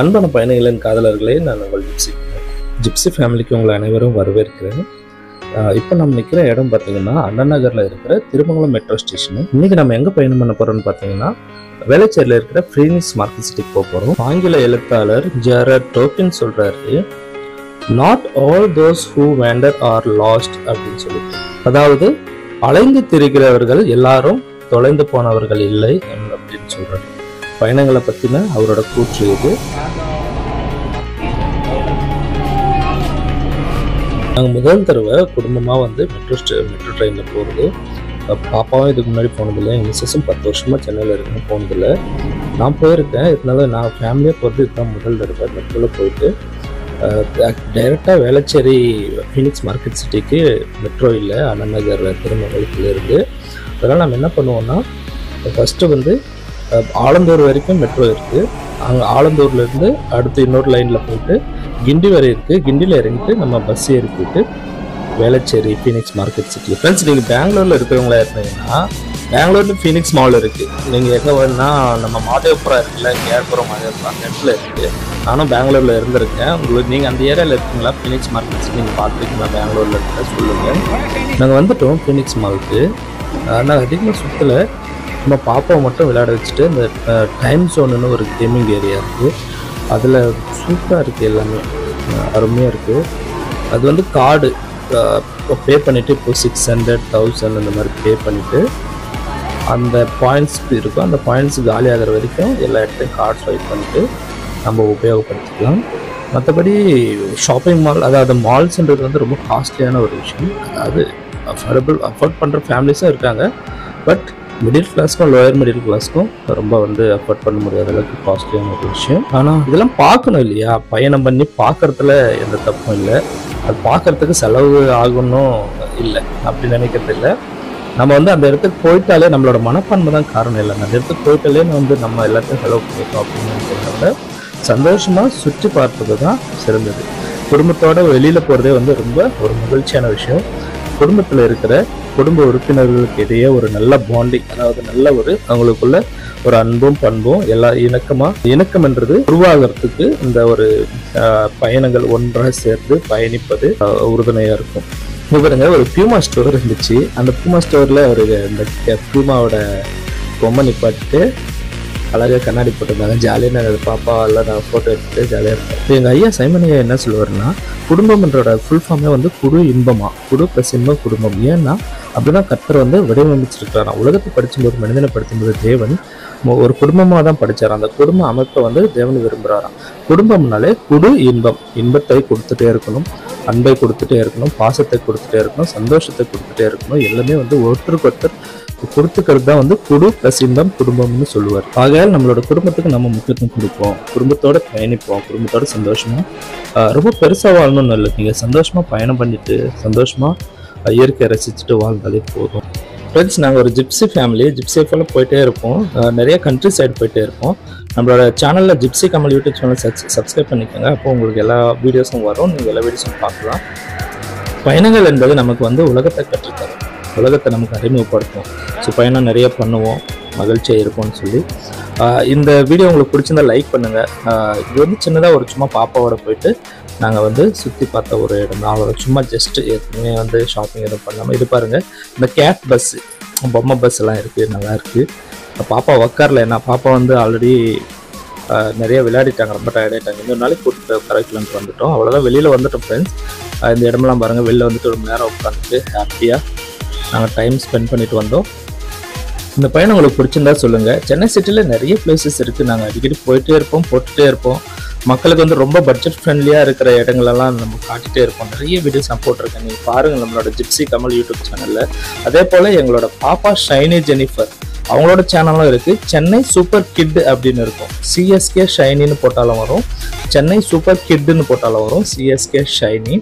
அன்பான பயணிகளின் காதலர்களே, நான் உங்கள் ஜிப்சி ஃபேமிலிக்கு உங்களை அனைவரும் வரவேற்கிறேன். இப்போ நம்ம நிற்கிற இடம் பார்த்தீங்கன்னா அண்ணா நகரில் இருக்கிற திருமங்கலம் மெட்ரோ ஸ்டேஷனு. இன்றைக்கி நம்ம எங்கே பயணம் பண்ண போகிறோம்னு பார்த்தீங்கன்னா வேளச்சேரியில் இருக்கிற ஃபீனிக்ஸ் மார்க்கெட் சிட்டிக்கு போக போகிறோம். ஆங்கில எழுத்தாளர் ஜெரட் டோக்கின் சொல்கிறாரு, not all those who wander are lost அப்படின்னு சொல்லிட்டு. அதாவது அலைந்து திரிகிறவர்கள் எல்லாரும் தொலைந்து போனவர்கள் இல்லை அப்படின்னு சொல்கிறாரு. பயணங்களை பற்றின அவரோட கூற்று இது. நாங்கள் முதல் தடவை குடும்பமாக வந்து மெட்ரோ ட்ரெயினில் போகிறது. பாப்பாவும் இதுக்கு முன்னாடி போனதில்லை. எங்கள் மிஸ்ஸஸும் 10 வருஷமாக சென்னையில் இருக்குன்னு போனதில்லை. நான் போயிருக்கேன். இதனால நான் ஃபேமிலியாக போகிறது இதுதான் முதல் தடவை. மெட்ரோவில் போயிட்டு டைரெக்டாக வேளச்சேரி ஃபீனிக்ஸ் மார்க்கெட் சிட்டிக்கு மெட்ரோ இல்லை, அண்ணா நகர் திருமங்கலத்தில் இருக்குது. அதனால் நம்ம என்ன பண்ணுவோம்னா, ஃபஸ்ட்டு வந்து ஆலந்தூர் வரைக்கும் மெட்ரோ இருக்குது. அங்கே ஆலந்தூர்லேருந்து அடுத்து இன்னொரு லைனில் போயிட்டு கிண்டி வரை இருக்குது. கிண்டியில் இறங்கிட்டு நம்ம பஸ் ஏறி போயிட்டு Velachery Phoenix market city. Friends, நீங்கள் பெங்களூரில் இருக்கிறவங்களா இருந்தீங்கன்னா பெங்களூரில் ஃபீனிக்ஸ் மால் இருக்குது. நீங்கள் எங்கே வேணுன்னா நம்ம மாதேவபுரம் இருக்குல்ல, கேர்புரம் மாதேவபுரம் அந்த இடத்துல இருக்குது. நானும் பெங்களூரில் இருந்திருக்கேன். உங்களுக்கு நீங்கள் அந்த ஏரியாவில் இருக்கீங்களா? ஃபீனிக்ஸ் மார்க்கெட் சிட்டி நீங்கள் பார்த்துருக்கீங்களா? பெங்களூரில் இருக்க சொல்லுங்கள். நாங்கள் வந்துவிட்டோம் ஃபீனிக்ஸ் மாலுக்கு. ஆனால் அதிகமாக சுற்றலை. நம்ம பாப்பாவை மட்டும் விளையாட வச்சுட்டு இந்த டைம் ஜோனுன்னு ஒரு கேமிங் ஏரியா இருக்குது. அதில் சூப்பராக இருக்குது, எல்லாமே அருமையாக இருக்குது. அது வந்து கார்டு பே பண்ணிவிட்டு இப்போ 600, 1000 அந்த மாதிரி பே பண்ணிவிட்டு அந்த பாயிண்ட்ஸ் இருக்கும். அந்த பாயிண்ட்ஸ் காலி ஆகிற வரைக்கும் எல்லா இடத்தையும் கார்டு ஸ்வைப் பண்ணிவிட்டு நம்ம உபயோகப்படுத்திக்கலாம். மற்றபடி ஷாப்பிங் மால், அதாவது மால்ஸ்ன்றது வந்து ரொம்ப காஸ்ட்லியான ஒரு விஷயம். அதாவது அஃபோர்ட் பண்ணுற ஃபேமிலிஸும் இருக்காங்க. பட் மிடில் கிளாஸ்க்கும் லோயர் மிடில் கிளாஸ்க்கும் ரொம்ப வந்து அஃபோர்ட் பண்ண முடியாத அளவுக்கு காஸ்ட்லியான ஒரு விஷயம். ஆனால் இதெல்லாம் பார்க்கணும் இல்லையா? பயணம் பண்ணி பார்க்குறதுல எந்த தப்பும் இல்லை. அது பார்க்குறதுக்கு செலவு ஆகணும் இல்லை அப்படி நினைக்கிறது இல்லை. நம்ம வந்து அந்த இடத்துக்கு போயிட்டாலே நம்மளோட மனப்பான்மை தான் காரணம் இல்லை. அந்த இடத்துக்கு போயிட்டாலே வந்து நம்ம எல்லாத்தையும் செலவு பண்ணிட்டோம் அப்படின்னு நினைக்கிறத சந்தோஷமாக சுற்றி பார்ப்பது தான் சிறந்தது. குடும்பத்தோட வெளியில் போகிறதே வந்து ரொம்ப ஒரு மகிழ்ச்சியான விஷயம். குடும்பத்தில் இருக்கிற குடும்ப உறுப்பினர்களுக்கு இடையே ஒரு நல்ல பாண்டிங், அதாவது நல்ல ஒரு அவங்களுக்குள்ள ஒரு அன்பும் பண்பும் எல்லா இணக்கம்ன்றது உருவாகிறதுக்கு இந்த ஒரு பயணங்கள் ஒன்றாக சேர்ந்து பயணிப்பது உறுதுணையாக இருக்கும். இவருங்க ஒரு பியூமா ஸ்டோர் இருந்துச்சு. அந்த பியூமா ஸ்டோரில் ஒரு இந்த பியூமாவோட பொம்மை நிப்பாட்டிட்டு அழகாக கண்ணாடி போட்டிருந்தாங்க. ஜாலியாக நாங்கள் பாப்பாவெல்லாம் நான் ஃபோட்டோ எடுத்துகிட்டு ஜாலியாக இருப்பேன். எங்கள் ஐயா சைமன் ஐயா என்ன சொல்லுவாருன்னா, குடும்பம்ன்றோட ஃபுல் ஃபார்மே வந்து குடு இன்பமா, குடு ப்ளஸ் இன்பம் குடும்பம். ஏன்னா அப்படிதான் கர்த்தர் வந்து வடிவமைச்சிருக்கிறாரா. உலகத்தை படிக்கும்போது, மனிதனை படிக்கும்போது தேவன் ஒரு குடும்பமாக தான் படித்தார். அந்த குடும்ப அமைப்பை வந்து தேவன் விரும்புகிறாராம். குடும்பம்னாலே குடு இன்பம், இன்பத்தை கொடுத்துட்டே இருக்கணும், அன்பை கொடுத்துட்டே இருக்கணும், பாசத்தை கொடுத்துட்டே இருக்கணும், சந்தோஷத்தை கொடுத்துட்டே இருக்கணும். எல்லாமே வந்து ஒருத்தருக்கு ஒருத்தர் கொடுத்துக்கிறது தான் வந்து குடு ப்ளஸ் இன்பம் குடும்பம்னு சொல்லுவார். ஆகையால் நம்மளோட குடும்பத்துக்கு நம்ம முக்கியத்துவம் கொடுப்போம், குடும்பத்தோட பயணிப்போம், குடும்பத்தோட சந்தோஷமா ரொம்ப பெருசாக வாழணும்னு இல்லை. நீங்கள் சந்தோஷமாக பயணம் பண்ணிட்டு சந்தோஷமாக இயற்கையை ரசிச்சுட்டு வாழ்ந்தாலே போதும். ஃப்ரெண்ட்ஸ், நாங்கள் ஒரு ஜிப்சி ஃபேமிலி. ஜிப்சி ஃபுல்லாக போயிட்டே இருப்போம். நிறைய கண்ட்ரி சைடு போயிட்டே இருப்போம். நம்மளோட சேனலில் gypsy Kamal YouTube channel subscribe பண்ணிக்கோங்க. அப்போ உங்களுக்கு எல்லா வீடியோஸும் வரும், நீங்கள் எல்லா வீடியோஸும் பார்க்கலாம். பயணங்கள் என்பது நமக்கு வந்து உலகத்தை கற்றுத்தரும், உலகத்தை நமக்கு அறிமுகப்படுத்தும். ஸோ பயணம் நிறைய பண்ணுவோம், மகிழ்ச்சியாக இருக்கும்னு சொல்லி இந்த வீடியோ உங்களுக்கு பிடிச்சிருந்தா லைக் பண்ணுங்கள். இது வந்து சின்னதாக ஒரு சும்மா பாப்பாவோட போயிட்டு நாங்கள் வந்து சுற்றி பார்த்த ஒரு இடம் தான். அவரோட சும்மா ஜஸ்ட்டு ஏற்கனவே வந்து ஷாப்பிங் எதுவும் பண்ணாமல். இது பாருங்கள், இந்த கேட் பஸ்ஸு, பொம்மை பஸ் எல்லாம் இருக்குது, நல்லா இருக்குது. பாப்பா உக்காரில் என்ன, பாப்பா வந்து ஆல்ரெடி நிறைய விளையாடிட்டாங்க, ரொம்ப டயர்டாயிட்டாங்க. இன்னொரு நாளைக்கு கூப்பிட்டு கரைக்கலான்ட்டு வந்துட்டோம். அவ்வளோதான், வெளியில் வந்துட்டோம் ஃப்ரெண்ட்ஸ். இந்த இடமெல்லாம் பாருங்கள், வெளில வந்துட்டு ஒரு மணி நேரம் உட்காந்துட்டு ஹாப்பியாக நாங்கள் டைம் ஸ்பெண்ட் பண்ணிட்டு வந்தோம். இந்த பயணம் உங்களுக்கு பிடிச்சிருந்தா சொல்லுங்கள். சென்னை சிட்டியில் நிறைய பிளேசஸ் இருக்குது. நாங்கள் அடிக்கடி போயிட்டே இருப்போம், போட்டுகிட்டே இருப்போம். மக்களுக்கு வந்து ரொம்ப பட்ஜெட் ஃப்ரெண்ட்லியாக இருக்கிற இடங்களெல்லாம் நம்ம காட்டிகிட்டே இருப்போம். நிறைய வீடியோஸ் நான் போட்டிருக்கேன், நீங்கள் பாருங்கள் நம்மளோட ஜிப்சி கமல் யூடியூப் சேனலில். அதே போல் எங்களோட பாப்பா ஷைனி ஜெனிஃபர் அவங்களோட சேனலும் இருக்குது. சென்னை சூப்பர் கிட் அப்படின்னு இருக்கும். சிஎஸ்கே ஷைனின்னு போட்டாலும் வரும், சென்னை சூப்பர் கிட்னு போட்டாலும் வரும், சிஎஸ்கே ஷைனி.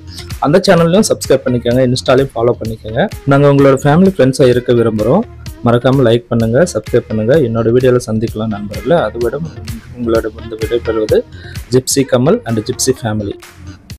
அந்த சேனல்லையும் சப்ஸ்கிரைப் பண்ணிக்கோங்க, இன்ஸ்டாலையும் ஃபாலோ பண்ணிக்கோங்க. நாங்கள் உங்களோட ஃபேமிலி ஃப்ரெண்ட்ஸாக இருக்க விரும்புகிறோம். மறக்காமல் லைக் பண்ணுங்கள், சப்ஸ்கிரைப் பண்ணுங்கள். என்னோட வீடியோவில் சந்திக்கலாம் நண்பர்களே. அதுவிட உங்களோட வந்து விடைபெறுவது gypsy Kamal and gypsy family.